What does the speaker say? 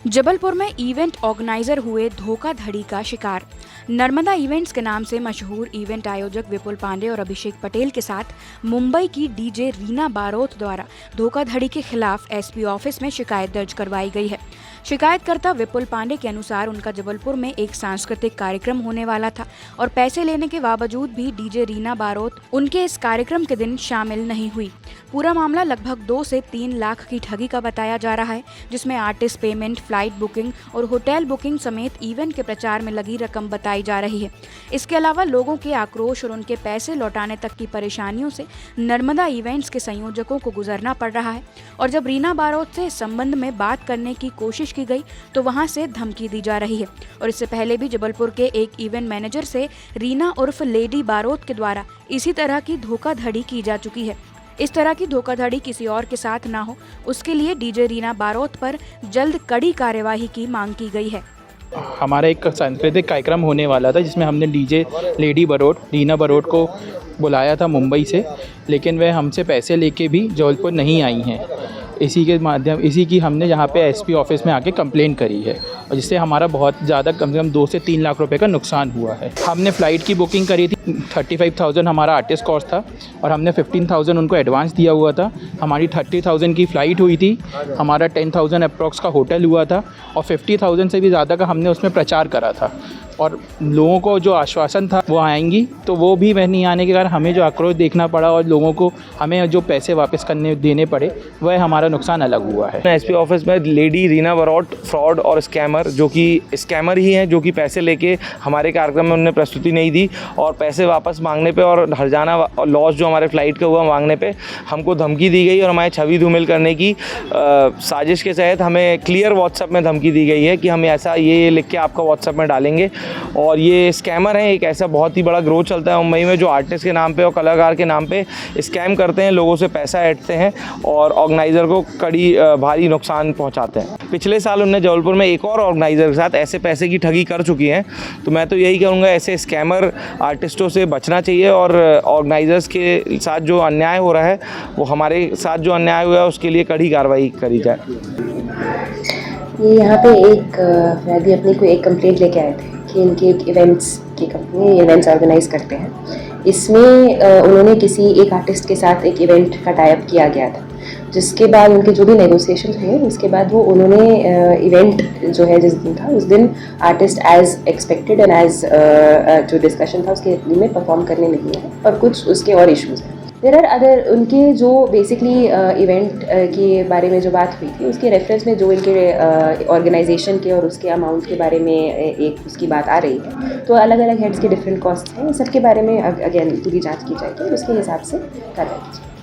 जबलपुर में event organiser हुए धोखाधड़ी का शिकार। नर्मदा इवेंट्स के नाम से मशहूर इवेंट आयोजक विपुल पांडे और अभिषेक पटेल के साथ मुंबई की डीजे रीना बारोत द्वारा धोखाधड़ी के खिलाफ एसपी ऑफिस में शिकायत दर्ज करवाई गई है। शिकायतकर्ता विपुल पांडे के अनुसार उनका जबलपुर में एक सांस्कृतिक कार्यक्रम होने वाला था और पैसे लेने के बावजूद भी डीजे रीना बारोत उनके इस कार्यक्रम के दिन शामिल नहीं हुई। पूरा मामला लगभग 2 से 3 लाख की ठगी का बताया जा रहा है, जिसमें आर्टिस्ट पेमेंट, फ्लाइट बुकिंग और होटल बुकिंग समेत इवेंट के प्रचार में लगी रकम बताई जा रही है। इसके अलावा लोगों के आक्रोश और उनके पैसे लौटाने तक की परेशानियों से नर्मदा इवेंट्स के संयोजकों को गुजरना पड़ रहा है और जब रीना बारोत से इस संबंध में बात करने की कोशिश की गई तो वहां से धमकी दी जा रही है। और इससे पहले भी जबलपुर के एक इवेंट मैनेजर से रीना उर्फ लेडी बारोत के द्वारा इसी तरह की धोखाधड़ी की जा चुकी है। इस तरह की धोखाधड़ी किसी और के साथ ना हो, उसके लिए डीजे रीना बारोत पर जल्द कड़ी कार्यवाही की मांग की गई है। हमारा एक सांस्कृतिक कार्यक्रम होने वाला था जिसमें हमने डीजे लेडी बारोत रीना बारोत को बुलाया था मुंबई से, लेकिन वह हमसे पैसे लेके भी जबलपुर नहीं आई हैं। इसी की हमने यहाँ पे एसपी ऑफिस में आके कंप्लेन करी है और जिससे हमारा बहुत ज़्यादा कम से कम 2 से 3 लाख रुपए का नुकसान हुआ है। हमने फ़्लाइट की बुकिंग करी थी, 35,000 हमारा आर्टिस्ट कॉस्ट था और हमने 15,000 उनको एडवांस दिया हुआ था। हमारी 30,000 की फ़्लाइट हुई थी, हमारा 10,000 अप्रॉक्स का होटल हुआ था और 50,000 से भी ज़्यादा का हमने उसमें प्रचार करा था। और लोगों को जो आश्वासन था वो आएंगी, तो वो भी वह नहीं आने के कारण हमें जो आक्रोश देखना पड़ा और लोगों को हमें जो पैसे वापस देने पड़े, वह हमारा नुकसान अलग हुआ है। एसपी ऑफिस में लेडी रीना बारोत फ्रॉड और स्कैमर, जो कि स्कैमर ही हैं, जो कि पैसे लेके हमारे कार्यक्रम में उन्होंने प्रस्तुति नहीं दी और पैसे वापस मांगने पे और हर्जाना और लॉस जो हमारे फ़्लाइट का हुआ मांगने पे हमको धमकी दी गई और हमारी छवि धूमिल करने की साजिश के तहत हमें क्लियर व्हाट्सएप में धमकी दी गई है कि हम ऐसा ये लिख के आपका व्हाट्सएप में डालेंगे। और ये स्कैमर हैं, एक ऐसा बहुत ही बड़ा ग्रोथ चलता है मुंबई में जो आर्टिस्ट के नाम पे और कलाकार के नाम पे स्कैम करते हैं, लोगों से पैसा ऐंठते हैं और ऑर्गेनाइज़र को भारी नुकसान पहुंचाते हैं। पिछले साल उन्होंने जबलपुर में एक और ऑर्गेनाइज़र के साथ ऐसे पैसे की ठगी कर चुकी हैं। तो मैं तो यही कहूँगा, ऐसे स्कैमर आर्टिस्टों से बचना चाहिए और ऑर्गेनाइज़र्स के साथ जो अन्याय हो रहा है, वो हमारे साथ जो अन्याय हुआ है उसके लिए कड़ी कार्रवाई करी जाए। ये यहाँ पे एक फैदी अपनी कोई एक कंप्लेंट लेके आए थे कि इनके एक इवेंट्स की कंपनी इवेंट्स ऑर्गेनाइज करते हैं। इसमें उन्होंने किसी एक आर्टिस्ट के साथ एक इवेंट का टाइप किया गया था, जिसके बाद उनके जो भी नेगोशिएशन हुए उसके बाद वो उन्होंने इवेंट जो है जिस दिन था उस दिन artist as expected and as जो डिस्कशन था उसके में परफॉर्म करने नहीं है और कुछ उसके और इश्यूज़ हैं। देयर आर अदर उनके जो बेसिकली इवेंट के बारे में जो बात हुई थी उसके रेफरेंस में जो इनके ऑर्गेनाइजेशन के और उसके अमाउंट के बारे में एक उसकी बात आ रही है। तो अलग अलग हेड्स के डिफरेंट कॉस्ट हैं, सबके बारे में अगेन पूरी जांच की जाएगी और उसके हिसाब से कार्रवाई की जाएगी।